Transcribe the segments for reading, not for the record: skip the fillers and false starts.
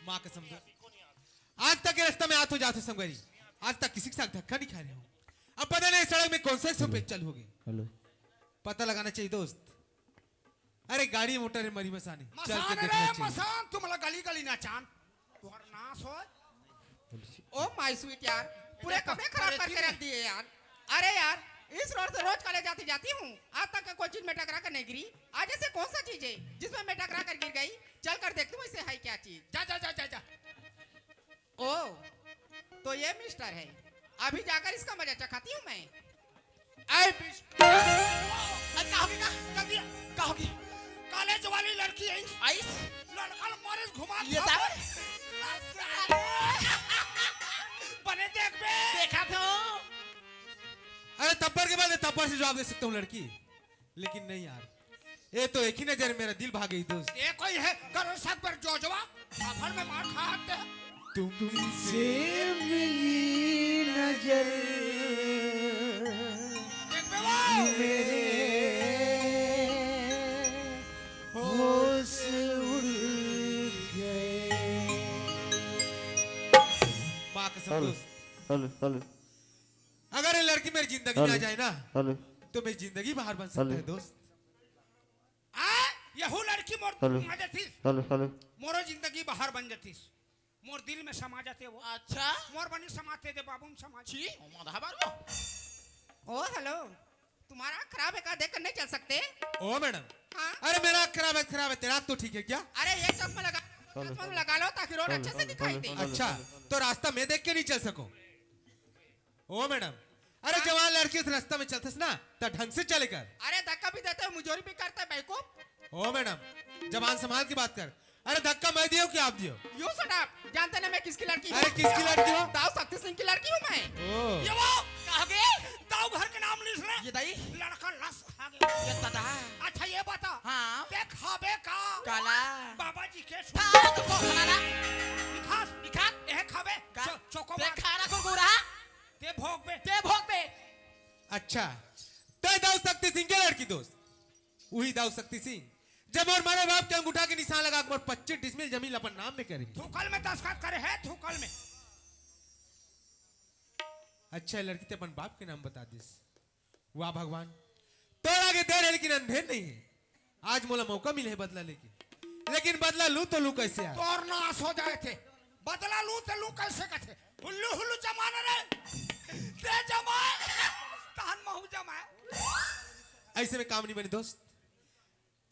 माँ कसम दो, आज तक के रास्ते में आते जाते संगरी, आज तक किसी के साथ धक्का नहीं खा रहे हो। अब पता नहीं सड़क में कौन सा एक्सीडेंट होगी। हेलो, पता लगाना चाहिए दोस्त। अरे गाड़ी मोटर मरी मसानी चल के देखना चाहिए। मसान तुम लोग गली गली ना चान तोहर नाश हो। ओ माय स्वीट यार, पूरे कपड़े खराब करके रख दिए यार। अरे यार, इस रोड से रोज कॉलेज जाती जाती हूँ, आज तक कोई चीज में टकरा कर नहीं गिरी। आज ऐसे कौन सा चीज है जिसमें मैं टकरा कर गिर गई? चल कर देख लूं इसे है क्या चीज। जा जा जा जा जा। ओ तो ये मिस्टर है, अभी जाकर इसका मजा चखाती हूँ मैं। ऐ कहोगी कॉलेज वाली लड़की है आई लड़का मारे घुमा ये बने देख बे देखा तो। अरे तब्बर के बाद तब्बर से जवाब दे सकता हूँ लड़की, लेकिन नहीं यार, ये तो एक ही नजर मेरा दिल भाग गई दोस्त। ये कोई है करो सब पर जोजवा सफर में मार खाते हैं। तुमसे मिली नजर देख बे वो मेरे होश उड़ गए। माँ कसम दोस्त, हेलो हेलो अगर ये लड़की मेरी जिंदगी में आ जाए ना हेलो तो मेरी जिंदगी बाहर बन सकता है दोस्त। आ यहू लड़की मोर हेलो मजा थी हेलो हेलो मोरो जिंदगी बाहर बन जाती मोर दिल में समा जाते वो। अच्छा मोर बनी समाते दे बाबू में समाज छी माधा मारो। ओ हेलो, तुम्हारा खराब है का देख कर नहीं चल सकते? ओ मैडम, हाँ? अरे मेरा खराब है, तेरा तो ठीक है क्या? अरे ये चश्मा लगा लो ताकि रोड अच्छे से दिखाई दे। अच्छा तो रास्ता में देख के नहीं चल सको? ओ मैडम, अरे जवान लड़की उस रास्ता में चलते ना तो ढंग से चले कर। अरे धक्का भी देते हो, मुजोरी भी करते है बेवकूफ। ओ मैडम, जवान संभाल की बात कर। अरे धक्का मैं दियो कि आप दियो? यू शट अप, जानते ना मैं किसकी लड़की हूँ? अरे किसकी लड़की हो? दाऊ शक्ति सिंह की लड़की हूँ मैं। ओ ये वो कहोगे? दाऊ घर के नाम लिख ले ये दाई लड़का लस खा गया। ये दादा अच्छा ये बता हाँ ते खाबे का काला बाबा जी के था तो को खाना खास दिखा ए खाबे का चोको ते खाना कुरकुरा ते भोग बे ते भोग पे। अच्छा तो दाऊ शक्ति सिंह के लड़की दोस्त, वही दाऊ शक्ति सिंह जब और मारे बाप के अंगूठा के निशान लगा कर 25 डिसमिल जमीन अपन नाम में करेगी। थूकल में दस्तखत करे है थूकल में। अच्छा लड़की ते अपन बाप के नाम बता दिस। वाह भगवान, तोड़ आगे देर है लेकिन अंधेर नहीं है। आज मोला मौका मिले है बदला लेकिन बदला लू तो लू कैसे यार? तोर नाश हो जाए थे बदला लू तो लू कैसे कथे हुल्लू हुल्लू जमाना रे ते जमा तहन महू जमा। ऐसे में काम नहीं बने दोस्त।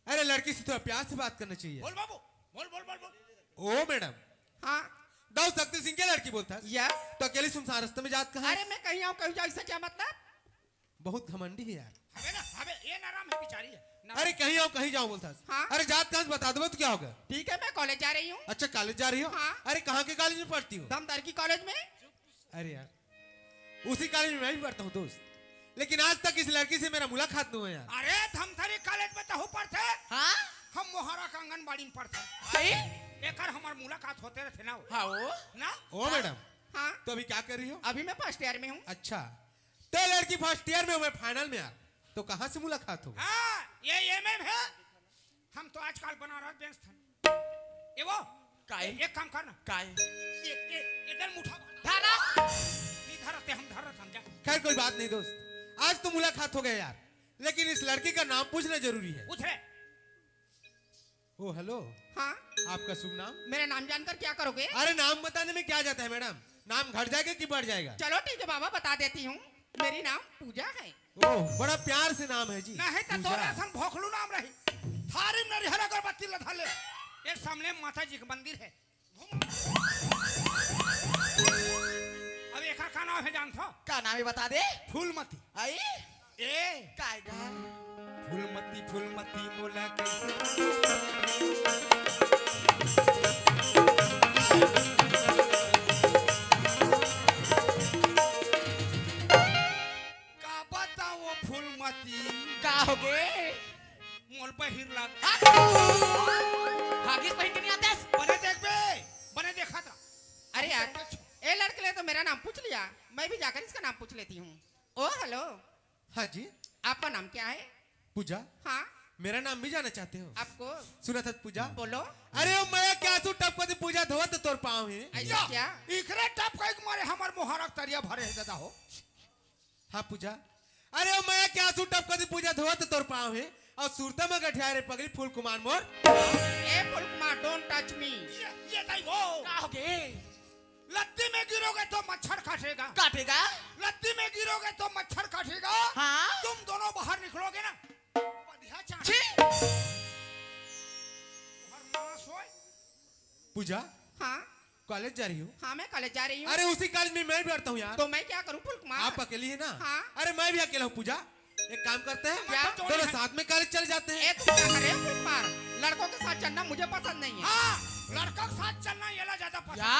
अरे लड़की से थोड़ा प्यार से बात करना चाहिए। बोल बाबू बोल बोल बोल बोल। ओ मैडम, हाँ दाऊ शक्ति सिंह के लड़की बोलता है यस। तो अकेले सुनसान रास्ते में जात कहाँ? अरे मैं कहीं आऊँ कहीं जाऊँ, इससे क्या मतलब? बहुत घमंडी है यार। हमें ना हमें ये नाराम है बिचारी है ना। अरे कहीं आओ कहीं जाओ बोलता है। हाँ? अरे जात कहाँ से बता दो तो क्या होगा? ठीक है मैं कॉलेज जा रही हूँ। अच्छा कॉलेज जा रही हो? हाँ। अरे कहाँ के कॉलेज में पढ़ती हो? दमदर की कॉलेज में। अरे यार उसी कॉलेज में मैं भी पढ़ता हूँ दोस्त, लेकिन आज तक इस लड़की से मेरा मुलाकात नहीं हुआ यार। अरे धमथरी कॉलेज में तो पढ़ते हाँ हम मोहरा का आंगनबाड़ी में पढ़ते आई एकर हमार मुलाकात होते रहते ना हाँ वो ना। ओ मैडम, हाँ तो अभी क्या कर रही हो? अभी मैं फर्स्ट ईयर में हूँ। अच्छा तो लड़की फर्स्ट ईयर में, मैं फाइनल में यार, तो कहाँ से मुलाकात होगी? हाँ ये एमएम है। हम तो आजकल बनारस बेंच था ये वो काहे? एक काम करना काय इधर मुठा थाना नहीं धरते हम धरत हम जा। खैर कोई बात नहीं दोस्त, आज तो मुलाकात हो गया यार, लेकिन इस लड़की का नाम पूछना जरूरी है। पूछ रहे ओ हेलो, हाँ आपका शुभ नाम? मेरा नाम जानकर क्या करोगे? अरे नाम बताने में क्या जाता है मैडम, नाम घट जाएगा कि बढ़ जाएगा? चलो ठीक है बाबा बता देती हूँ, मेरी नाम पूजा है। ओह बड़ा प्यार से नाम है जी। नहीं तो पूजा। तोरे हम भोखलू नाम रही थारी नरिहर अगरबत्ती लधा ले एक सामने माता जी का मंदिर है। अब एक का नाम है जानता? क्या नाम है बता दे? फूलमती। आई ए काय गा फूलमती फूलमती मोला कैसे का बताओ फूलमती का हो गए? मोल बहिर लग हागिस पहन के नहीं आते? बने देख बे बने देखा था। अरे यार ए लड़के ने तो मेरा नाम पूछ लिया, मैं भी जाकर इसका नाम पूछ लेती हूँ। ओ हेलो, हाँ जी, आपका नाम क्या है? पूजा। हाँ मेरा नाम भी जाना चाहते हो? आपको सुना था पूजा? बोलो। अरे ओ मैं क्या सू टप को पूजा धोत तो पाँव है। ऐसा क्या? इकरे टप कई मारे हमर मोहरक तरिया भरे है दादा हो। हाँ पूजा, अरे मैं क्या सू टप कदी पूजा धोत तोर पाँव है और सूरता में गठिया रे पगली फूल कुमार मोर। ए Phool Kumar don't touch me. ये दाई वो क्या हो गए? लत्ती में गिरोगे तो मच्छर काटेगा। काटेगा? लत्ती में गिरोगे तो मच्छर काटेगा। हाँ? तुम दोनों बाहर निकलोगे ना, बढ़िया चाट। छी! पूजा हाँ कॉलेज जा रही हूँ? हाँ मैं कॉलेज जा रही हूँ। अरे उसी कॉलेज में मैं भी पढ़ता हूँ यार। तो मैं क्या करूँ फुल कुमार? आप अकेली है ना? हाँ। अरे मैं भी अकेला हूँ पूजा। एक काम करते हैं, क्या? दोनों साथ में कॉलेज चले जाते हैं। ए तुम क्या कर रहे हो फुल कुमार? लड़कों के साथ चलना मुझे पसंद नहीं है। हाँ, लड़का के साथ चलना ये ला ज्यादा पसंद। या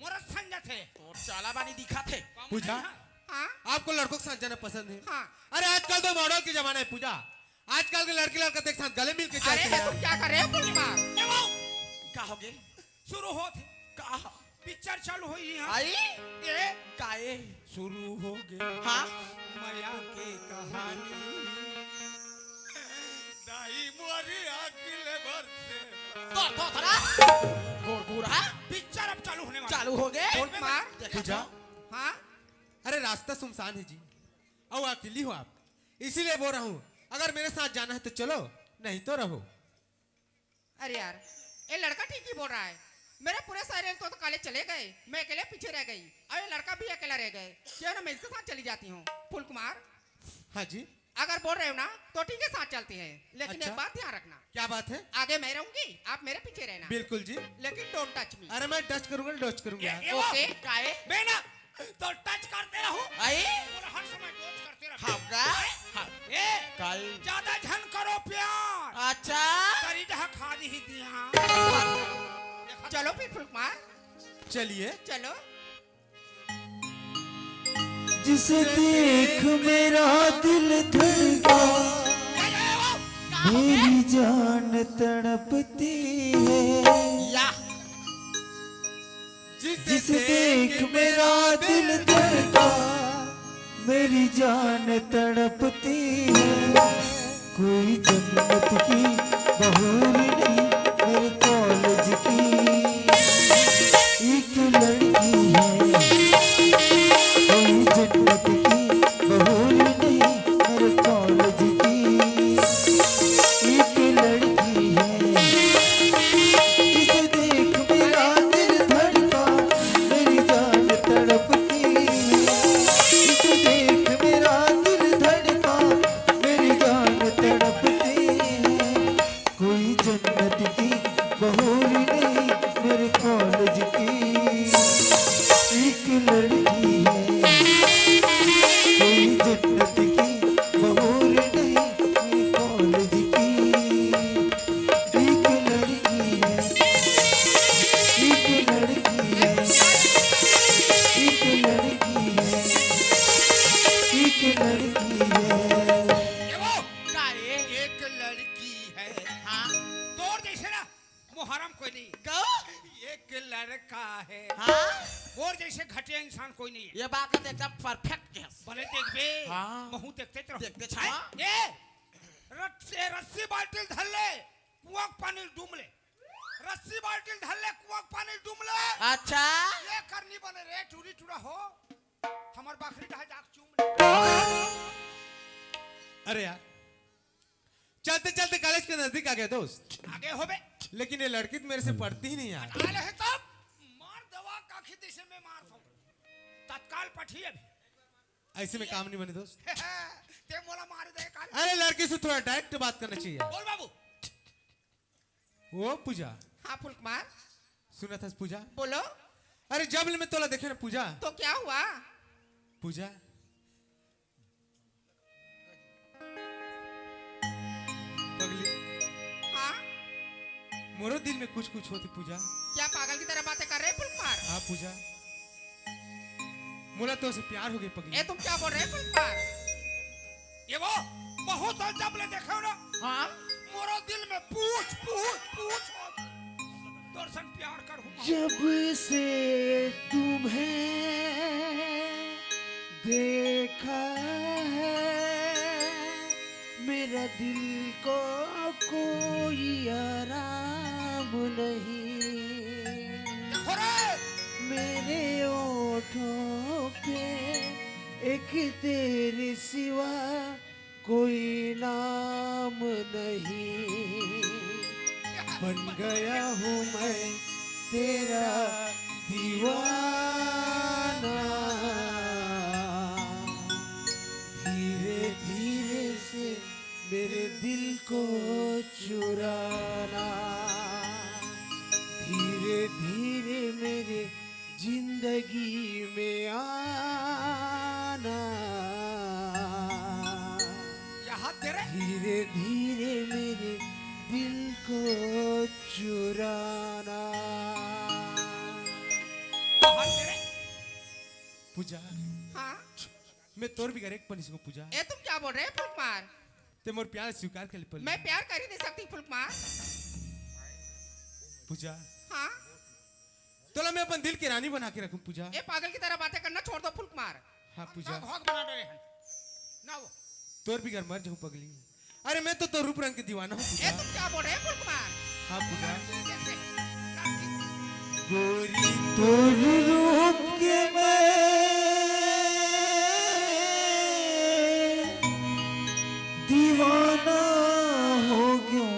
मोर संजत है। और चाला बानी दिखा थे। पूजा हाँ आपको लड़कों के साथ जाना पसंद है? हाँ। अरे आजकल तो मॉडल के जमाना है पूजा। आजकल के लड़के लड़का एक साथ गले मिल के अरे चलते ये तुम हैं। क्या कर रहे हो फुल कुमार? ये वो क्या हो गए? शुरू होते कहा? पिक्चर चालू हुई यहाँ। आई? ये काए? शुरू हो गए हाँ? माया की कहानी। दाई मोरी अकेले भर से। तो थरा? गोरगुरा? पिक्चर अब चालू होने वाला। चालू हो गए? फुल कुमार पूजा हाँ अरे रास्ता सुनसान है जी और अकेली हो आप, इसीलिए बोल रहा हूँ अगर मेरे साथ जाना है तो चलो, नहीं तो रहो। अरे यार ये लड़का ठीक ही बोल रहा है। मेरे पूरे सारे तो कॉलेज चले गए, मैं अकेले पीछे रह गई और ये लड़का भी अकेला रह गए। क्यों ना मैं इसके साथ चली जाती हूँ फुल कुमार? हाँ जी, अगर बोल रहे हो ना तो ठीक है साथ चलते हैं, लेकिन अच्छा। एक बात ध्यान रखना, क्या बात है? आगे मैं रहूंगी आप मेरे पीछे रहना, बिल्कुल जी। लेकिन डोंट टच मी। अरे मैं टच करूंगा डच करूंगा यार। ये वो ओके काए? मैं ना तो टच करते रहो आई? और हर समय डोज करते रहो। हाँ का? हाँ। ए काए? ज्यादा झन करो प्यार। अच्छा? करी ढहा खा दी ही दिया। चलो फिर फुल कुमार चलिए। चलो। जिसे देख मेरा दिल धड़का, मेरी जान तड़पती है। या जिसे देख मेरा दिल धड़का, मेरी जान तड़पती है। कोई जन्नत की बहूर नहीं, मेरे कॉलेज की एक लड़की है। कोई जन्नत की बहूर नहीं, मेरे कॉलेज की एक लड़की है। जिसे देख मेरा दिल धड़का, मेरी जान तड़पती है। जिसे देख मेरा दिल धड़का, मेरी जान तड़पती है। कोई जन्नत की बहूर नहीं, मेरे कॉलेज की एक लड़की है। कोई जन्नत की बहूर नहीं, मेरे कॉलेज की एक लड़की है। एक लड़की है। एक लड़की है। एक लड़की है। ये वो काए? एक लड़की है। हाँ? तोड़ जैसे ना मुहर्रम कोई नहीं। कहो? एक लड़का है। हाँ? और जैसे घटिया इंसान कोई नहीं है। ये बात तो एकदम परफेक्ट है। भले देख बे हाँ। महू देखते रहो। देखते छा। ये रस्सी बाल्टी धर ले कुआं पानी डूम ले। रस्सी बाल्टी धर ले कुआं पानी डूम ले। अच्छा? ये करनी बने रे टूरी टूरा हो हमार बाखरी ढहा जाक चूम ले। अरे यार चलते चलते कॉलेज के नजदीक आ गए दोस्त, आगे हो बे लेकिन ये लड़की तो मेरे से पढ़ती ही नहीं यार। आले है तब मार दवा काखी दिशे में मार दो तत्काल पठी अभी। ऐसे में काम नहीं बने दोस्त। ते मोला मार दे काल। अरे लड़की से थोड़ा डायरेक्ट बात करना चाहिए। बोल बाबू। वो पूजा हाँ फुल कुमार सुना था पूजा? बोलो। अरे जब मैं तोला देखे ना पूजा, तो क्या हुआ? पूजा पगली हाँ मोरो दिल में कुछ कुछ होती पूजा। क्या पागल की तरह बातें कर रहे हैं फुल कुमार? हाँ पूजा मोला तो से प्यार हो गई पगली। ए तुम क्या बोल रहे हैं फुल कुमार? ये वो बहुत जब ले देखो ना हाँ? मोरो दिल में पूछ पूछ पूछ दर्शन प्यार करूं। जब से तुम्हें देखा है, मेरा दिल को कोई आराम नहीं। देखो रे कि तेरे सिवा कोई नाम नहीं, बन गया हूँ मैं तेरा दीवाना। धीरे धीरे से मेरे दिल को चुराना, धीरे धीरे मेरे जिंदगी में आना, यहाँ तेरे धीरे धीरे मेरे दिल को चुराना। यहाँ तेरे पूजा हाँ मैं तोर भी करे एक पल इसको पूजा ये तुम क्या बोल रहे हैं फुलकुमार? ते मोर प्यार स्वीकार कर ले पल मैं प्यार कर ही नहीं सकती फुलकुमार। पूजा हाँ तोला मैं अपन दिल की रानी बना के रखूं पूजा। ये पागल की तरह बातें करना छोड़ दो फुलकुमार। हाँ पूजा भोग बना डरे हैं ना वो तोर भी घर मर जाऊं पगली। अरे मैं तो रूप रंग के दीवाना हूँ ये पूजा। तुम क्या बोल रहे हैं फुलकुमार? हाँ पूजा कैसे गोरी तोरे रूप के मैं दीवाना हो गया,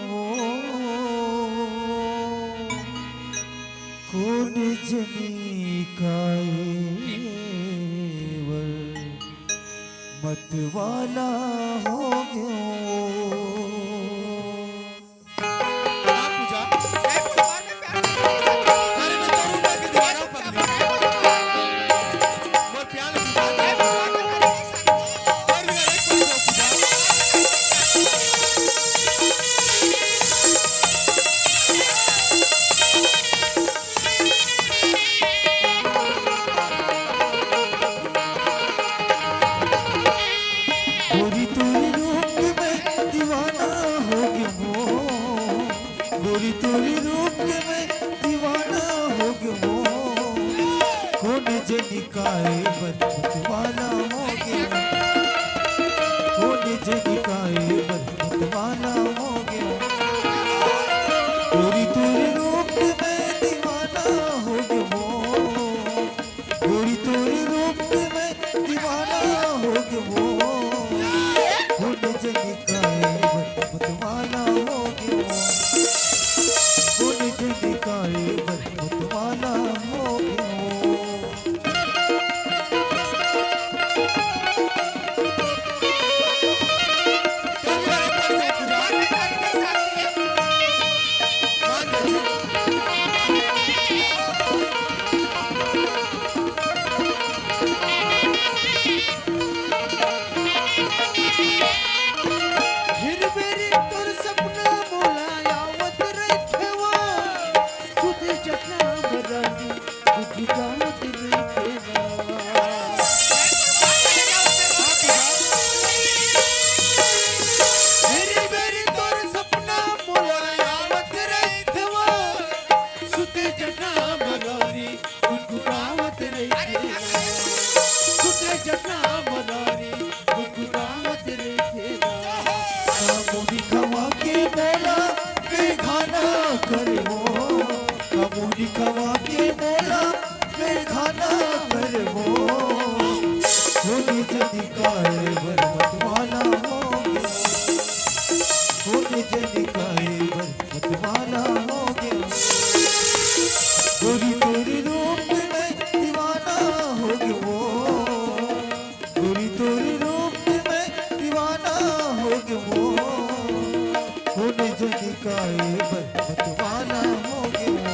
कौन जनी का मत वाला हो गया। हाँ पूजा मैं फुलकुमार में प्यार नहीं कर सकती। अरे मैं तो रूप रंग के दीवाना हूँ क्या पगली। बोल रहे हैं फुलकुमार? मोर प्यार स्वीकार मैं कर फुलकुमार में कर ही नहीं सकती। तोर भी करे एक पल इसको पूजा। गोरी तोरे रूप के मैं दीवाना हो गया हूँ, गोरी तोरे रूप के मैं दीवाना हो गया हूँ, कौन जनिकाए बरमत वाला हो गया, कौन जनिकाए बरमत वाला हो गया। गोरी तोरे रूप के मैं दीवाना हो गया हूँ, गोरी तोरे रूप के मैं दीवाना हो गया हूँ, कौन जनिकाए बरमत वाला हो गया, कौन जनिकाए बरमत वाला हो गया। तोर भी करे एक पल इसको पूजा। फुलकुमार में कर ही नहीं सकती। मान जा। फिर मेरे तोर सपना मोलाया मत रखेवा, खुद जखना बरानी खुद गावत रखेवा। फिर मेरे तोर सपना मोलाया मत रखेवा, खुद जखना बरानी खुद गावत रखेवा, खुद जखना बरानी खुद गावत रखेवा। कामुनी खवा के बोला के खाना करे वो, कामुनी खवा के बोला के खाना करे वो, होनी जनिकाए बरमत वाला हो गया, होनी जनिकाए बरमत वाला हो गया। गोरी तोरे रूप में दीवाना हो गया वो, गोरी तोरे रूप में दीवाना हो गया वो, होने जनिकाए बरमत वाला हो गया,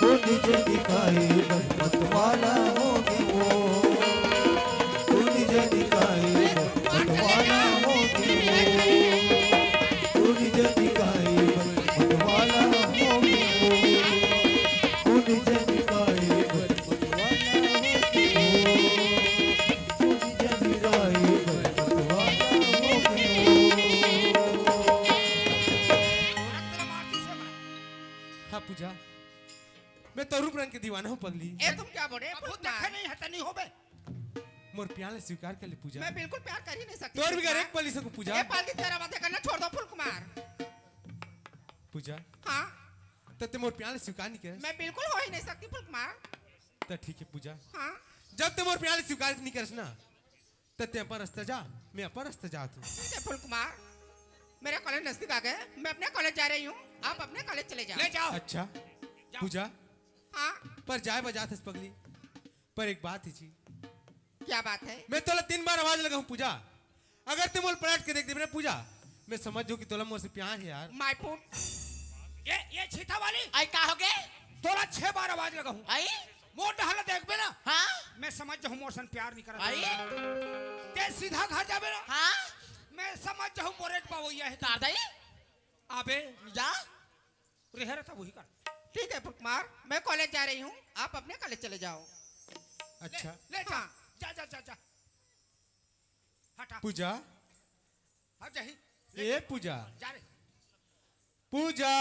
होने जनिकाए बरमत वाला हो गया, होने जनिकाए बरमत वाला हो गया, होने जनिकाए बरमत वाला हो गया, होने जनिकाए बरमत वाला हो गया, होने जनिकाए बरमत वाला हो गया। मारती से मैं हाँ पूजा मैं तो रूप रंग के दीवाना हूँ पगली। ये तुम क्या बोल रहे हैं अब वो देखे फुलकुमार? नहीं हता नहीं होबे मोर प्यार स्वीकार कर ले पूजा। मैं बिल्कुल प्यार कर ही नहीं सकती। तोर भी करे एक फुलकुमार। पल इसको पूजा। ये पागल की तरह बातें करना छोड़ दो फुलकुमार। पूजा हाँ तो ते मोर प्यार स्वीकार नहीं करे मैं बिल्कुल हो ही नहीं सकती फुलकुमार। तो ठीक है पूजा। हाँ जब तुम और प्यार स्वीकार नहीं करस ना तो ते अपन रास्ता जा, मैं अपन रास्ता जाता हूँ। ठीक है फूल कुमार, मेरा कॉलेज नजदीक आ गए, मैं अपने कॉलेज जा रही हूँ, आप अपने कॉलेज चले जाओ। ले जाओ। अच्छा पूजा, हाँ पर जाए बजात हस पगली, पर एक बात ही जी, क्या बात है? मैं तोला 3 बार आवाज लगाऊं पूजा, अगर तुम मोल पलट के देख दे ना पूजा, मैं समझ जो कि तोला मोर से प्यार है यार। माय पुट, ये छीता वाली आई का हो गए तोरा 6 बार आवाज लगाऊं, आई मोर डहल देख बे ना, हाँ मैं समझ जाऊं मोसन प्यार नहीं करता। आई ते सीधा घर जाबे ना, हाँ मैं समझ जाऊं मोरेट पावैया है। तार दई आबे जा रेहर था वही कर। ठीक है फूल कुमार, मैं कॉलेज जा रही हूँ, आप अपने कॉलेज चले जाओ। अच्छा ले जा हाँ। जा जा जा जा हटा पूजा, हाँ जाही ए पूजा, जा रे पूजा,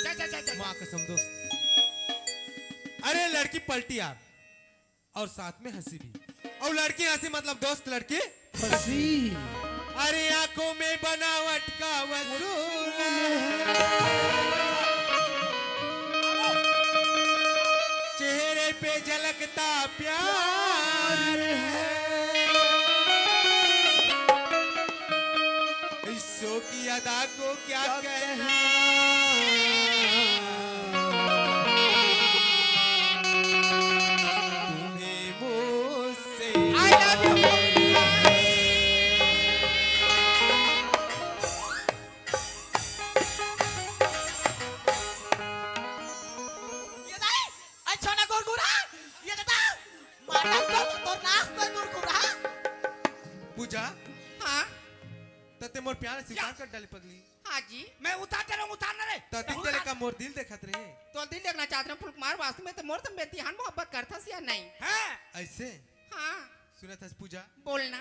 जा जा जा जा माँ कसम दोस्त, अरे लड़की पलटी यार, और साथ में हंसी भी, और लड़की हंसी मतलब दोस्त लड़की, फंसी अरे आंखों में बनावट का वसूल है, चेहरे पे झलकता प्यार है, ईशो की अदा को क्या कहना, तुम्हें मुझसे I love you. ये दई आई छोना गुरगुरा ये देता माता तो नाच तो गुरगुरा पूजा, हाँ तते मोर प्यार स्वीकार कर डाली पगली, हाँ जी, मैं उतारते रहूं उतारना रे तते तेरे का मोर दिल देखत रहे, तो दिल देखना चाहते हैं फूल कुमार, वास्तव में तो मोर तुम बेतिहान मोहब्बत करता या नहीं? हैं ऐसे हाँ सुना था पूजा, बोलना।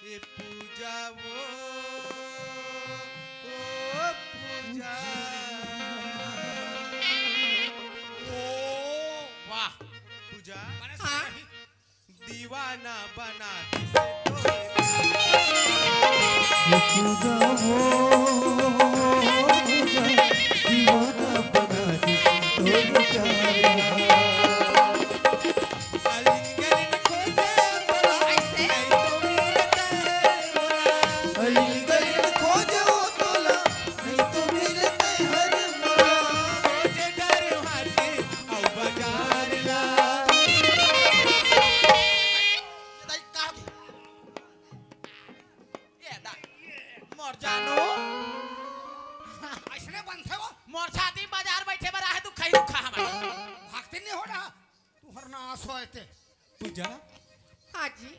ये पूजा वो पूजा, वाह पूजा माने हाँ। सही दीवाना बना दिसे तोरे, ये पूजा वो पूजा दीवाना बना दी तो प्यार आलिंगन खोजे बोला, ऐसे? नहीं तो मिलता है बोला, अलीगढ़ खोजो तोला नहीं तो मिलते हर मोला खोजे डर हाथे औ बाजार ला, ये दई का हो गई ये दई मोर जानो ऐसने बनथे वो मोर छाती बाजार बैठे बरा है तू खैरू खा हमारे भागते नहीं हो रहा तू हरना आसो आते पूजा हाँ जी,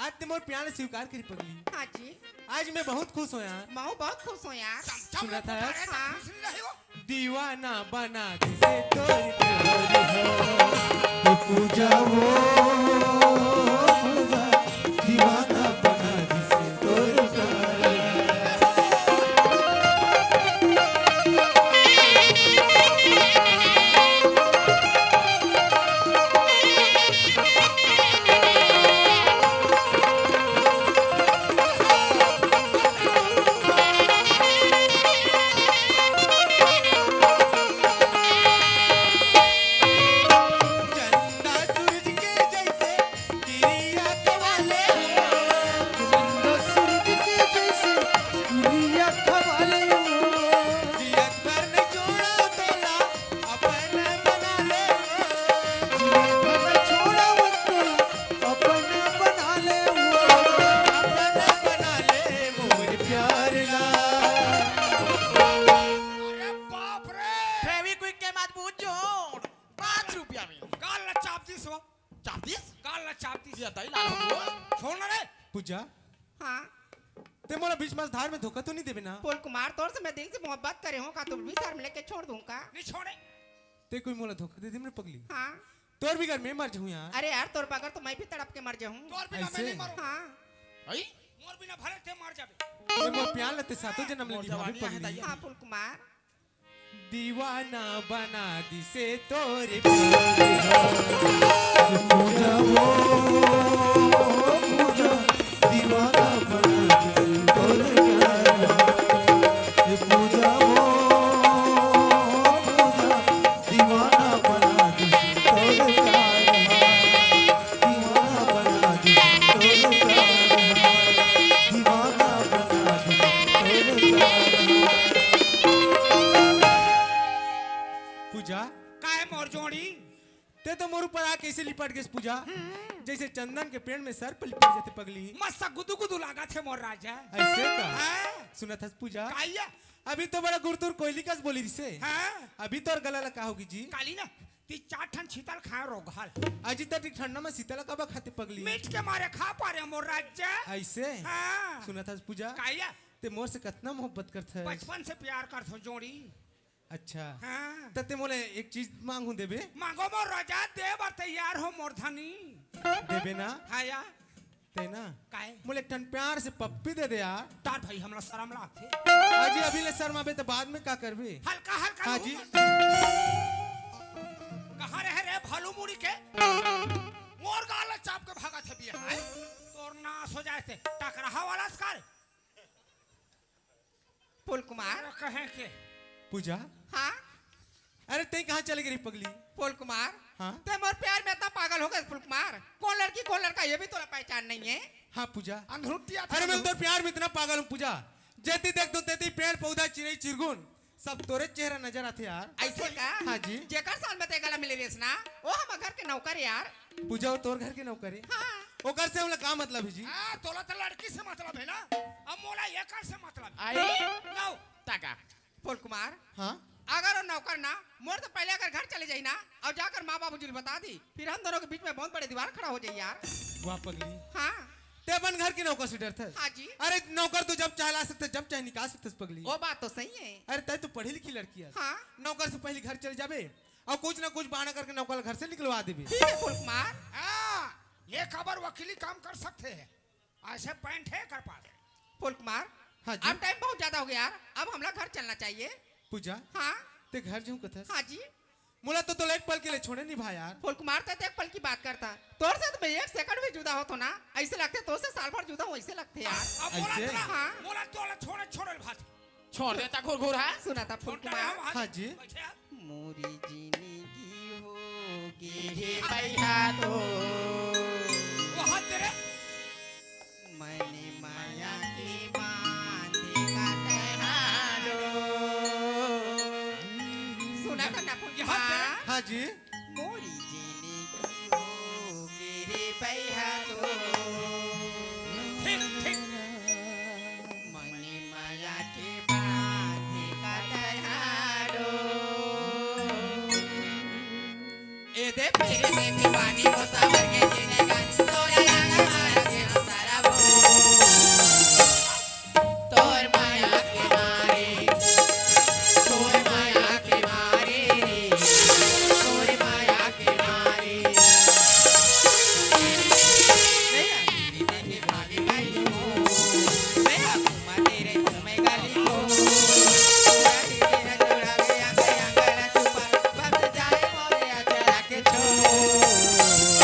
आज ते मोर प्यार स्वीकार करी पगली, हाँ जी, आज मैं बहुत खुश हूँ यार, मैं बहुत खुश हूँ यार। चमचम सुना था यार? हाँ खुश नहीं रही हो दीवाना बना दिसे तोरे प्यार, ये पूजा वो पूजा दीवाना बना दी तो प्यार चंदा सूरज के जैसे गिरिया कवाले, सूरज के जैसे सूर्या खवाले जियत पर न जोड़ा तोला अपन बना ले, छोड़ा वो अपना बना ले वो अपन बना ले मोर प्यार ला, अरे बाप रे फेविक्विक के मजबूत जोड़ 5 रुपया में गाल न चाप दी सो 40 गाल न चाप दी ये दई ला हो छोड़ ना रे पूजा हाँ ते मोला बीच मझधार में धोखा तो नहीं देबे ना, फूल कुमार, तोर से मैं दिल से मोहब्बत करे हूँ का तुम भी तार में लेके छोड़ दूँ का? नहीं छोड़े ते कोई मोला धोखा दे दे मेरे पगली, हाँ तोर भी घर में मर जाऊं यार, अरे यार तोर बगैर तो मैं भी तड़प के मर जाऊँ। तोर बिना मैं ऐसे? नहीं मरूं हाँ आई मोर बिना भले थे मार जाबे ते मोर प्यार लते सातों जन्म ले मोर निभावे जवानी है पगली, दैया। हाँ फूल कुमार, दीवाना बना दिसे तोरे प्यार, ये पूजा वो पूजा दीवाना बना दी तो प्यार ये पूजा वो पूजा दीवाना बना दी तो जोड़ी ते तो मोर ऊपर आके ऐसे लिपट गए पूजा जैसे चंदन के पेड़ में सर पर लिपट जाते पगली। मस्त गुदु गुदु लगा थे मोर राजा। ऐसे का हाँ? सुना था पूजा काइया अभी तो बड़ा गुरतुर कोयली का बोली रिसे हाँ? अभी तो और गला लगा होगी जी। काली ना ती 4 ठन शीतल खा रोगहल अजी तक ठंडा में शीतला कबा खाते पगली। मीठ के मारे खा पा रहे मोर राजा। ऐसे हाँ? सुना था पूजा काइया ते मोर से कितना मोहब्बत करता है। बचपन से प्यार करथो जोड़ी। अच्छा हाँ? तते मोले एक चीज मांगू देबे मांगो मोर राजा दे बार तैयार हो मोर धनी। देबे ना हाया ते ना काहे मोले एक ठन प्यार से पप्पी दे दे यार। तार भाई हमरा शर्म लागथे। अजी अभी ले शर्माबे तो बाद में का करबे। हल्का हल्का हाँ जी कहाँ रहे रे भालू मुड़ी के मोर गाल चाप के भागा थे बिया है तोर नाश हो जाए थे टकराहा वाला स्कार फूल कुमार कहे के पूजा हाँ अरे ते कहाँ चले गई पगली। फूल कुमार हाँ? ते मोर प्यार में इतना पागल हो गए फूल कुमार। कौन लड़की कौन लड़का ये भी तोरा पहचान नहीं है। हाँ पूजा अंधरुटिया अरे मैं तो प्यार में इतना पागल हूँ पूजा जेती देख दो तेती पेड़ पौधा चिड़ै चिरगुन सब तोरे चेहरा नजर आते यार। ऐसे का हाँ जी। जेकर साल में ते गला मिले रेस ना वो हम घर के नौकर यार। पूजा वो तोर घर के नौकरी हाँ ओकर से हमला का मतलब है जी। तोला तो लड़की से मतलब है ना अब मोला एकर से मतलब आई नो ताका फूल कुमार हाँ अगर वो नौकर ना मोर तो पहले अगर घर चले जाई ना और जाकर माँ बाबू जी को बता दी फिर हम दोनों के बीच में बहुत बड़ी दीवार खड़ा हो जाए यार। वाह पगली हाँ ते अपन घर की नौकर से डरता है। हाँ जी अरे नौकर तो जब चाह ला सकते जब चाहे निकाल सकते पगली। वो बात तो सही है। अरे तय तो पढ़ी लिखी लड़की है हाँ नौकर से पहले घर चले जाबे और कुछ ना कुछ बहाना करके नौकर घर से निकलवा देबे। ठीक है फूल कुमार। ये खबर वकीली काम कर सकते हैं ऐसे पैंट है कर पाते फूल कुमार हाँ जी। अब टाइम बहुत ज्यादा हो गया यार अब हमला घर चलना चाहिए। पूजा हाँ ते घर जाऊं कथा हाँ जी मोला तो एक पल के लिए छोड़े नहीं भाई यार। फूल कुमार तो एक पल की बात करता तोर से तो मैं एक सेकंड भी जुदा हो तो ना ऐसे लगते तो से साल भर जुदा हो ऐसे लगते यार। अब मोला ऐसे? चला हाँ। मोला तोला छोड़े छोड़े भात छोड़ देता घुरघुरा। सुना था फूल छोटा कुमार हम हाँ जी। बैठे हैं। मोरी जिंदगी होगी भैया तो वो हाथ तेरे मैंने माया की बांधी का तैहारो। सुना था ना फूल ये हाथ तेरे? कुमार हाँ जी मोरी जिंदगी होगी रे भैया तो ठीक ठीक मैंने माया की बांधी का तैहारो। ए दे पेरे में भी पानी को सावर के जिनेगा तोरा यागा माया के सारा वो तोर माया के मारे तोर माया के मारे तोर माया के मारे मैं आखिरी देखे भागे गई हो मैं आकुमा तेरे तुम्हें गली हो पूरा तेरा जोड़ा गया गया गला छुपा बस जाए मोरे अचरा के छोड़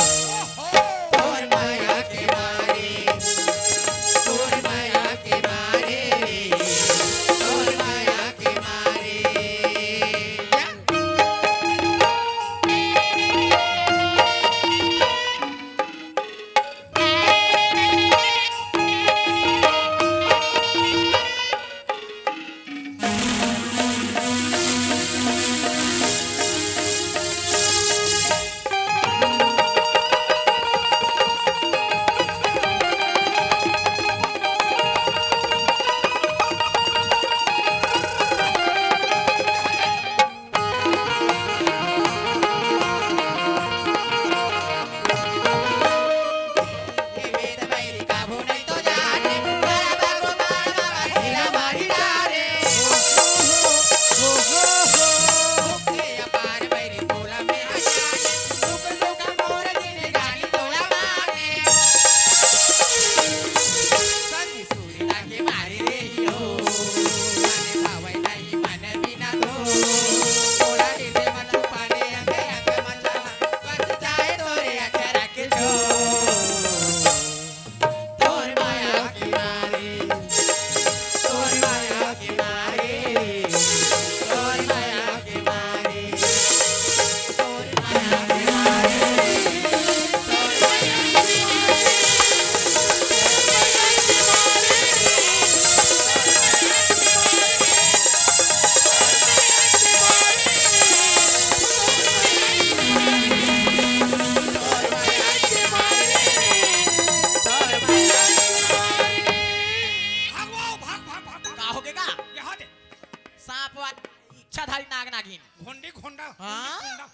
इच्छाधारी नाग नागिन घोंडी घोंडा हाँ? घोंडा।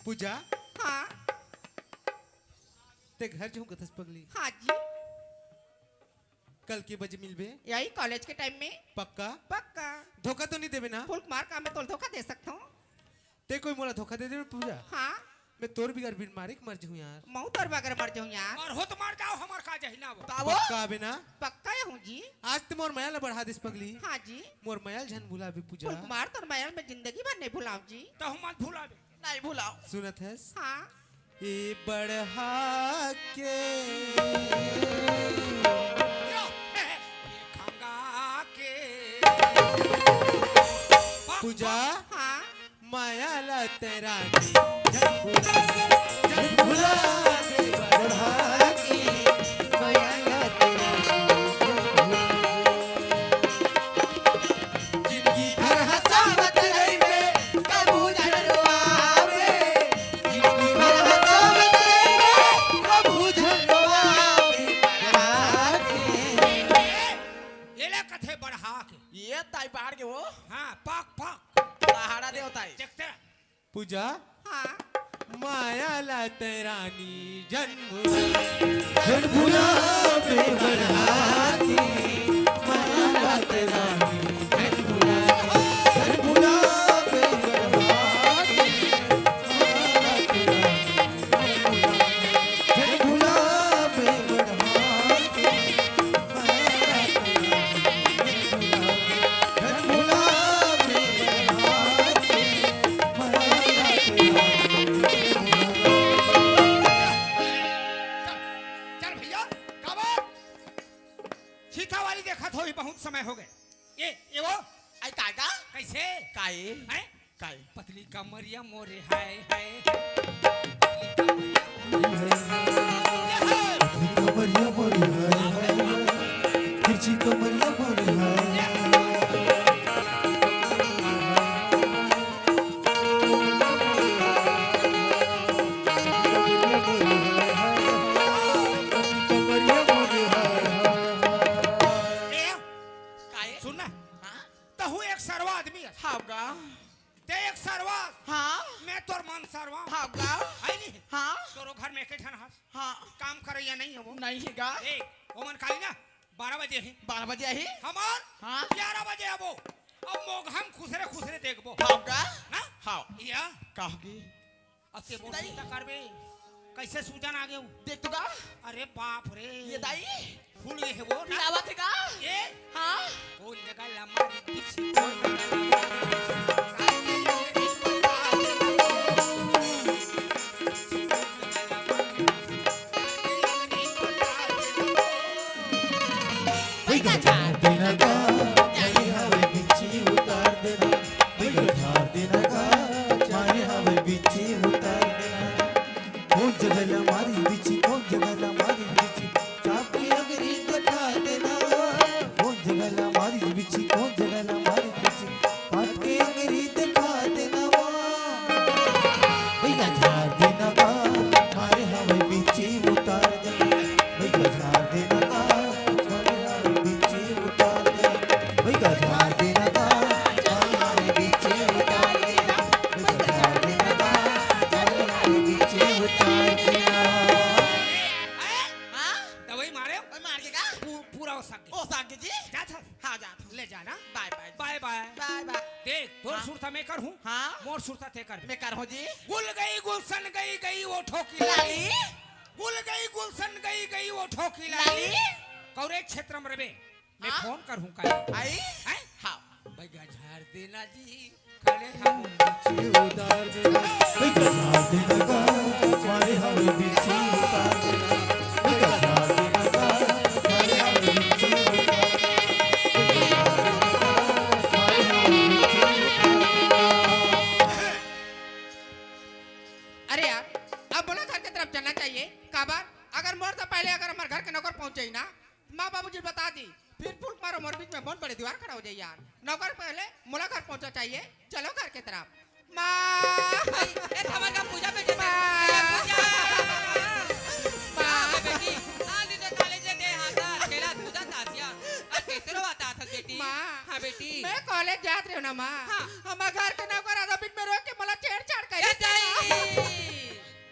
पूजा हाँ ते घर जाऊं कथस पगली हाँ जी कल के बजे मिलबे यही कॉलेज के टाइम में पक्का पक्का धोखा तो नहीं देवे ना फुल मार का मैं तो धोखा दे सकता हूँ ते कोई मोला धोखा दे दे पूजा हाँ मैं तोर बिगर बिन मारे के मर जाऊं यार मऊ तोर बगर मर जाऊँ यार और हो तो मार जाओ हमार का जहिना वो तावो पक्का आबे ना पक्का हूँ जी आज ते मोर मयाल बढ़ा दिस पगली हाँ जी मोर मयाल झन भुला बे पूजा फुल मार तोर मैल में जिंदगी भर नहीं भुलाऊं जी तो हम मत भूला दे नहीं भूलाओ सुनत हैस हाँ ए बढ़ा के यो, ये खंगा के पूजा हाँ मायाला तेरा झन भुला बे बढ़ा के मायाला तेरा जिंदगी भर हंसावत रहिबे कबू झड़वावे जिंदगी भर हंसावत रहिबे कबू झड़वावे बढ़ा के ये ले कथे बढ़ा के ये ताई पहाड़ के वो हाँ पाक पाक पहाड़ा दे होता है देखते हैं। पूजा हाँ मायाला तेरानी जन्म झन भुला बे बढ़ा के मायाला तेरानी झन भुला बे बढ़ा के मायाला तेरानी झन भुला बे बढ़ा के मायाला तेरानी झन भुला बे बढ़ा के मायाला चल भैया काबर सीता वाली देखा थो बहुत समय हो गए ये वो आई काका कैसे काई हैं काई पतली कमरिया मोरे हाय हाय कमरिया मोरी हाय तिरछी कमरिया मोरी हाय कमरिया मोरी हाय काई सुन ना हाँ तहु एक सरवा आदमी है हाँ गा ते एक सरवा हाँ मैं तोर मन सरवा हाँ गा है नहीं हाँ तोरो घर में एक ठन हस हाँ काम करे या नहीं है वो नहीं है गा ए ओमन काली ना 12 बजे ही 12 बजे ही हमार हाँ 11 बजे आबो अब मोग हम खुसरे खुसरे देखबो हाँ गा ना हाँ या कहोगी अब ते दाई। बोलता करबे कैसे सूजन आ गयो देख तो गा अरे बाप रे ये दाई फूल ये है वो ना पिलावा थे गा ये हाँ कौन जगह लमारी दिखी कौन भैया झाड़ देना का मारे हवे बिच्छी उतार देना भैया झाड़ देना का मारे हवे बिच्छी उतार देना कौन जगह हमारी बिच्छी कौन जगह हमारी बिच्छी चाप के अगरी कटा देना कौन जगह हमारी बिच्छी कौन जगह हमारी बिच्छी काट के अगरी दिखा देना भैया झाड़ देना का मारे हवे बिच्छी उतार देना भैया झाड़ देना का मारे हवे बिच्छी उतार देना भैया झाड़ देना का मारे हवे बिच्छी उतार देना भैया झाड़ देना का मारे हवे बिच्छी उतार देना हाँ दवाई मारे ओए मार के गा पूरा हो सके ओ सागे जी जा था हाँ जाता ले जाना bye bye bye bye bye bye देख तोर हाँ। सुरता मैं कर हूँ हाँ मोर सुरता ते कर मैं कर हो जी गुल गई गुलशन गई गई वो ठोकी लाली गुल गई गुलशन गई गई वो ठोकी लाली कौरे क्षेत्र में रहे मैं हाँ। फोन कर हूँ का आई हैं हाँ भैया झाड़ देना जी खड़े हम उतार देना भैया झाड़ देना का मारे हवे बिच्छी उतार देना भैया झाड़ देना का मारे हवे बिच्छी उतार देना मारे हवे बिच्छी उतार देना अरे यार अब बोला घर की तरफ चलना चाहिए काबर अगर मोर से पहले अगर हमारे घर के नौकर पहुंच जाई ना माँ बाबूजी बता दी फिर फूल मारो मोर बीच में बहुत बड़ी दीवार खड़ा हो जाए यार नौकर पहले मोला घर पहुंचना चाहिए चलो घर की तरफ माँ ए खबर का पूजा पे जे माँ बेटी आज दे कॉलेज दे हाता केला तुझा तासिया आ केसरो आता था बेटी माँ। हाँ बेटी मैं कॉलेज जात रही हूँ ना माँ। हाँ। हमारे घर के नौकर आधा बीच में रोक के मला छेड़छाड़ ए करी। जाई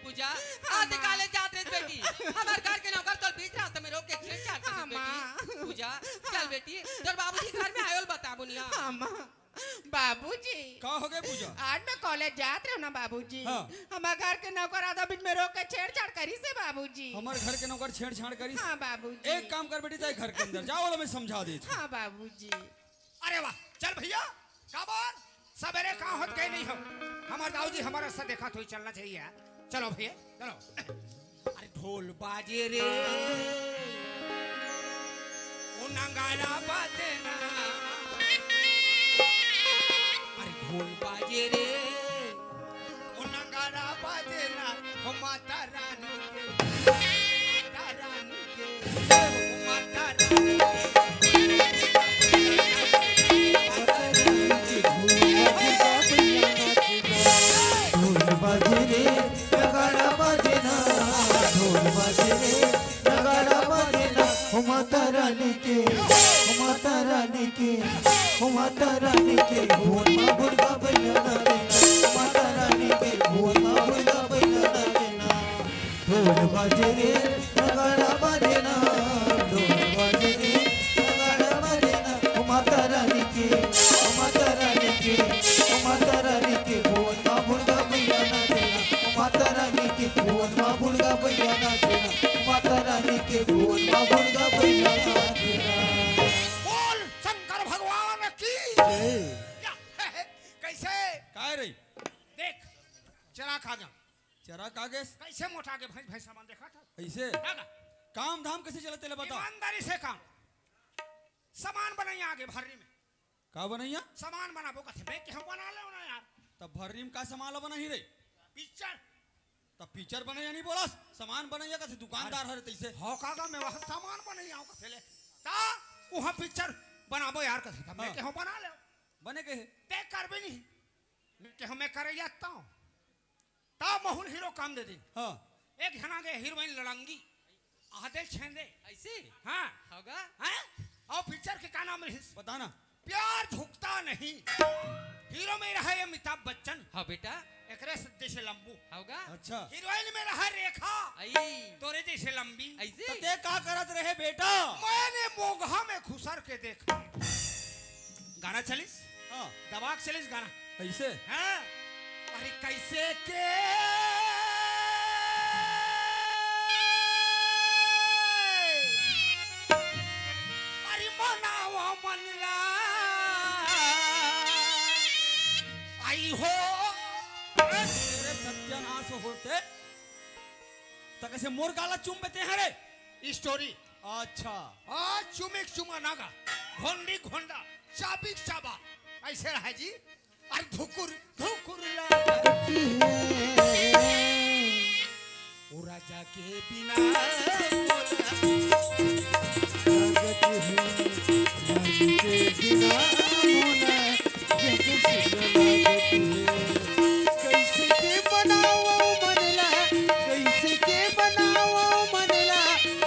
पूजा हाँ, आज माँ। कॉलेज जात रही बेटी हमार घर के नौकर तो बीच रास्ते में रोक के छेड़छाड़ कर हाँ, दी माँ। बेटी पूजा चल बेटी तोर बाबूजी घर में आयोल बता बुनिया हाँ माँ। बाबूजी का हो गए पूजा आज मैं कॉलेज जात रही हूँ ना बाबूजी। हाँ। हमारे घर के नौकर आधा बीच में रोक के छेड़छाड़ करी से बाबूजी। हमारे घर के नौकर छेड़छाड़ करी हाँ बाबूजी। एक काम कर बेटी जाए घर के अंदर जाओ वाला मैं समझा देती हाँ बाबूजी। अरे वाह चल भैया काबर सवेरे कहाँ होत गए नहीं हो हमारे दाऊजी हमारा सा देखा तो ही चलना चाहिए चलो भैया चलो अरे ढोल बाजे रे ओ नगाड़ा बाजे ना अरे ढोल बाजे रे ओ नगाड़ा बाजे ना ओ माता रानी के ओ माता रानी ढोल बाजे रे नगाड़ा बाजे ना ढोल बाजे रे नगाड़ा बाजे ना हो माता रानी के हो माता रानी के हो माता रानी के भुवन माँ भुरगा बैला ना देना माता रानी के भुवन माँ भुरगा बैला ना देना ढोल बाजे रे नगाड़ा बाजे ना ढोल बाजे रे नगाड़ा बाजे ना हो माता रानी के हो माता रानी के हो माता रानी के भुवन माँ भुरगा बैला ना देना हो माता रानी के भुवन माँ भुरगा बैला ना देना माता रानी के भुवन माँ भुरगा बैला ना देना बोल शंकर भगवान की या, कैसे काय रे देख चरा खा गया चरा कागज कैसे मोटा के भैंस भैंस सामान देखा था ऐसे दादा, काम धाम कैसे चलते ले बता ईमानदारी से काम सामान बनाइए आगे भर्री में का बनैया सामान बनाबो कथे मैं क्यों बना ले ना यार तब भर्री में का सामान बना ही रे पिक्चर तब पिक्चर बनैया नहीं बोलस सामान बनैया का दुकानदार हरे तैसे हो कागा में वह सामान बनाइए आओ कथे ले ता वहां पिक्चर बनाबो यार कथे था मैं हाँ। क्यों बना ले बने के है देख कर भी नहीं कि हमें करे जाता हूं ता मोहन हीरो काम दे दी हाँ एक जना के हीरोइन लड़ंगी आधे छेंदे ऐसे हाँ होगा हैं और पिक्चर के का नाम रहिस बता ना प्यार झुकता नहीं हीरो में रहा अमिताभ बच्चन हाँ बेटा एकरे जैसे लंबू होगा अच्छा हीरोइन में रहा रेखा आई तोरे जैसे लंबी ऐसे तो ते का करत रहे बेटा मैंने मोघा में खुसर के देखा गाना चलिस हाँ दबाक चलिस गाना ऐसे हैं अरे कैसे के अरे मनावा मनला आई हो तेरे सत्यानाश होते तो कैसे मोर गाला चुम बेते हैं रे स्टोरी अच्छा आज चुमिक चुमा नागा घोंडी घोंडा चाबिक चाबा ऐसे रहा जी अरे धुकुर धुकुर लागती है ओ राजा के बिना कैसे के बनाओ मनला कैसे के बनाओ मनला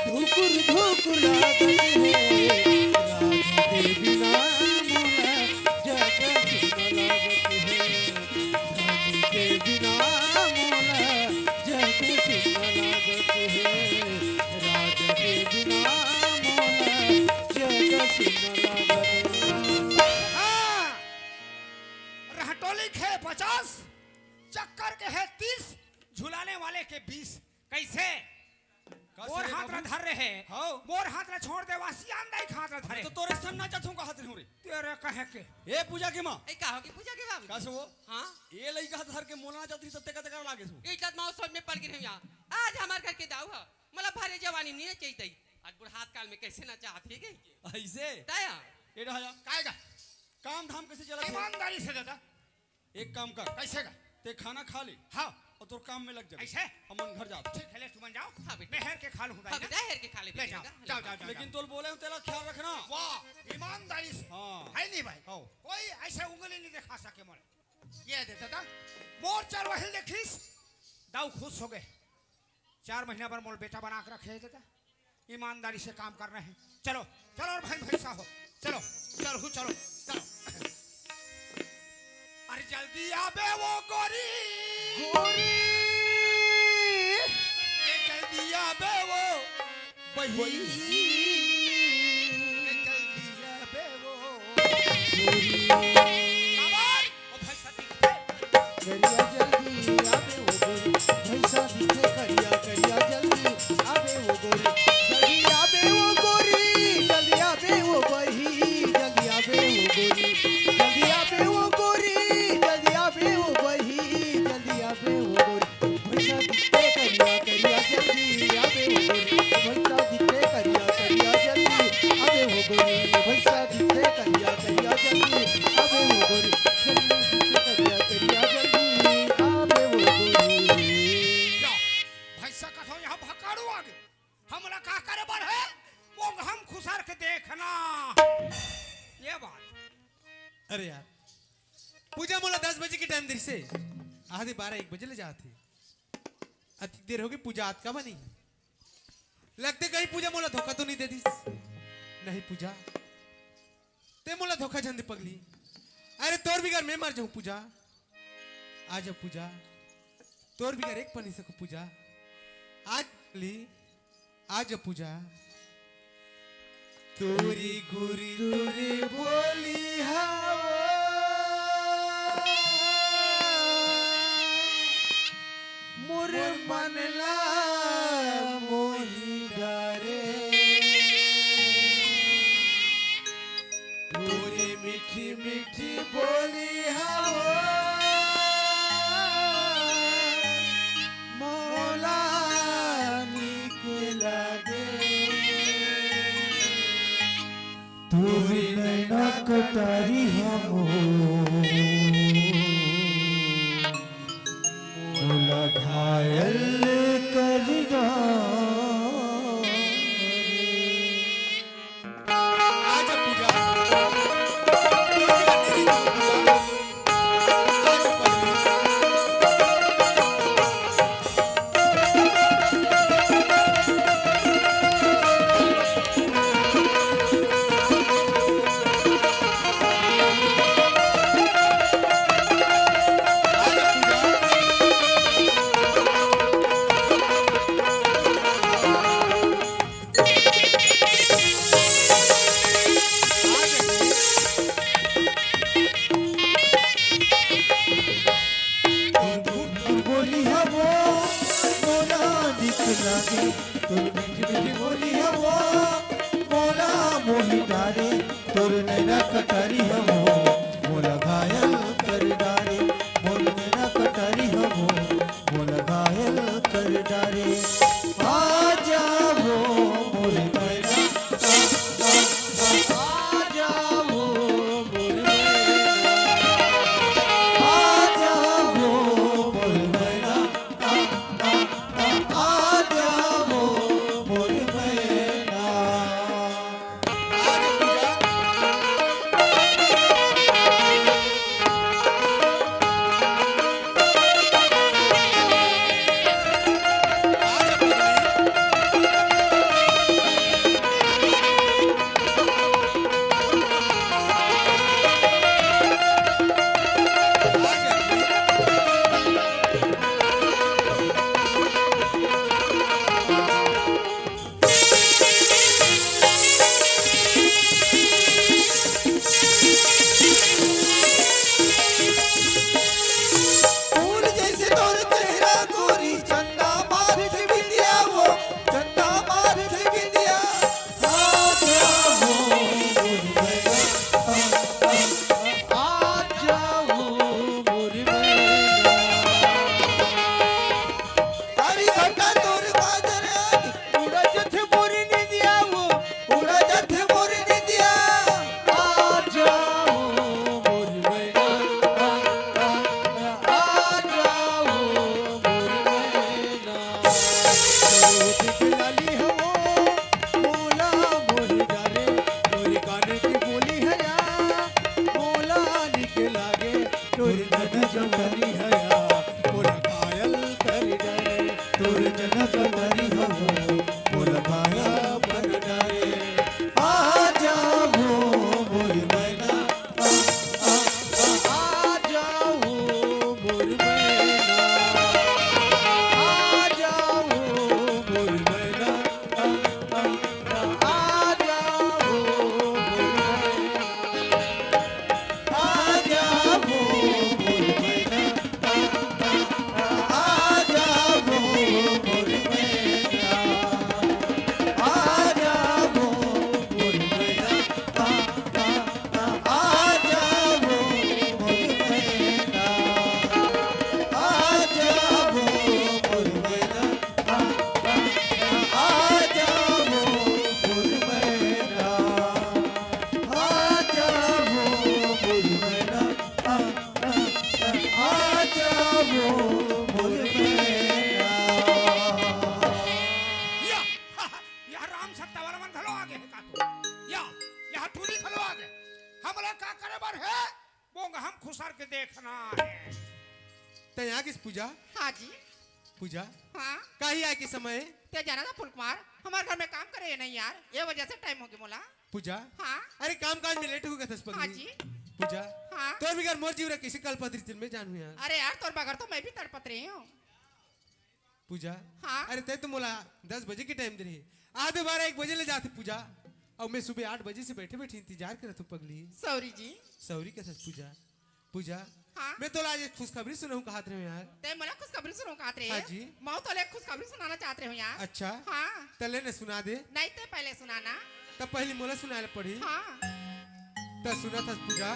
धुकुर धुकुर लागत है राधा के बिना मोला जग सुन लागत है रानी के बिना मोला जग सुन लागत है राधा के बिना मोला जग सुन लागत है हाँ रहटोली के 50 चक्कर के है 30 झुलाने वाले के 20 कैसे मोर हाथ रे धर रहे हाँ। मोर हाथ रे छोड़ दे वासी आंदा ही हाथ रे धरे तो तोरे सामने चाहूं का हाथ रे तेरे कहे के ए पूजा के मां ए का होगी पूजा के बाबू का से वो हाँ ए लई का धर के मोलना चाहती सत्य का तक लागे सु इज्जत माओ सोच में पड़ गई यहाँ आज हमारे घर के दाऊ है मतलब भरे जवानी नहीं चाहिए आज बुढ़ात काल में कैसे ना चाहती है गई ऐसे दया ए रहा काएगा काम धाम कैसे चला है ईमानदारी से दादा एक काम कर कैसे का ते खाना खा ले हाँ और तोर काम में लग जा ऐसे हमन घर जा ठीक है ले तुम जाओ हाँ बेटा। मैं हेर के खा लूंगा हाँ बेटा हेर के खा ले ले जाओ जाओ जाओ जाओ लेकिन तोल बोले तेरा ख्याल रखना वाह ईमानदारी से हाँ। है नहीं भाई हाँ। कोई ऐसे उंगली नहीं दिखा सके मोरे ये दे दादा मोर चार वही देखिस दाऊ खुश हो गए 4 महीना पर मोर बेटा बना के रखे है दादा ईमानदारी से काम कर रहे हैं चलो चलो और भाई भैसा हो चलो चलो चलो चलो अरे जल्दी आबे वो गोरी गोरी ये जल्दी आबे वो बही ये जल्दी आबे वो काबर ओ भाई सती करिया जल्दी आवे वो गोरी भैसा दिखे करिया जल्दी आवे वो गोरी जल्दी आवे वो गोरी जल्दी आवे वो बही जल्दी आवे वो गोरी जल्दी आवे वो गोरी जल्दी आवे वो बही जल्दी आवे वो गोरी भैसा दिखे करिया जल्दी आवे वो गोरी भैसा दिखे करिया जल्दी आवे वो गोरी भैसा दिखे करिया जल्दी आवे वो गोरी करिया जल्दी आवे वो गोरी या भैसा कथो यहाँ भकाड़ू आगे हमरा का करे बर है वो हम खुसार के देखना ये बात अरे यार पूजा मोला 10 बजे के टाइम देर से आधे 12-1 बजे ले जाती अति देर होगी पूजा आज का बनी लगते कहीं पूजा मोला धोखा तो नहीं दे दी नहीं पूजा ते मोला धोखा झंदे पगली अरे तोर बिगर मैं मर जाऊं पूजा आज पूजा तोर बिगर एक पनी सको पूजा आज ली आज पूजा तोरी गुरी तुरी बोली हवा मोर मनला मोही डारे तोरी मीठी मीठी बोली हवा मोला नीक लागे तोरी नैना कटारी हमो मोला घायल करिया आज पूजा बोली हवो मोला दिख लागे तोर मीठी मीठी बोली हवो मोला मोही डारे तोर नैना कटारी हवो मोला घायल कर डारे मोर नैना कटारी हवो मोला घायल कर डारे आ जाओ मोरे नैना आ जाओ मोरे नैना आ जाओ मोरे नैना आ जाओ मोरे नैना आज पूजा मोर मैना या या राम सत्ता वाला मन खलो आगे है का तो या टूरी खलो आगे हमला का करे बर है बोंग हम खुसर के देखना है ते यहाँ किस पूजा हाँ जी पूजा हाँ काही आए के समय ते जाना था फुल कुमार हमारे घर में काम करे नहीं यार ये वजह से टाइम हो गया मोला पूजा हाँ अरे काम काज में लेट हो गया था हाँ पगली जी पूजा हाँ तो भी घर मोर जीव रे किसी कल पत्री दिन में जानू यार अरे यार तोर बगैर तो मैं भी तड़पत रही हूँ पूजा हाँ। अरे तय तो मोला 10 बजे की टाइम दे रही आधे 12-1 बजे ले जाते पूजा और मैं सुबह 8 बजे से बैठे बैठे इंतजार कर तू पगली सॉरी जी सौरी के साथ पूजा पूजा हाँ। मैं तो आज एक खुशखबरी सुनाऊं कहात रहे हो यार ते मला खुशखबरी सुनो कहते रहे हाँ जी। मैं तो ले खुशखबरी सुनाना चाहते हो यार अच्छा हाँ तले ने सुना दे नहीं ते पहले सुनाना तब पहले मोला सुनाए पड़ी हाँ तब सुना था पूजा